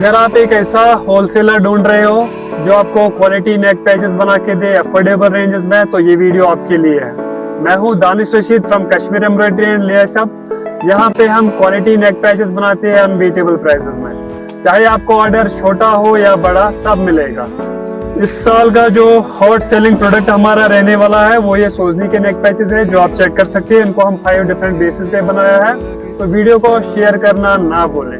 अगर आप एक ऐसा होलसेलर ढूंढ रहे हो जो आपको क्वालिटी नेक पैचेस बना के दे अफोर्डेबल रेंजेस में, तो ये वीडियो आपके लिए है। मैं हूँ Danish Rashid from Kashmir embroidery and lace up. यहाँ पे हम क्वालिटी नेक पैचेस बनाते हैं अनबीटेबल प्राइसेस में। चाहे आपको ऑर्डर छोटा हो या बड़ा, सब मिलेगा। इस साल का जो हॉट सेलिंग प्रोडक्ट हमारा रहने वाला है वो ये सोजनी के नेक पैचेस है, जो आप चेक कर सकते हैं। इनको हम 5 डिफरेंट बेसिस पे बनाया है, तो वीडियो को शेयर करना ना भूलें।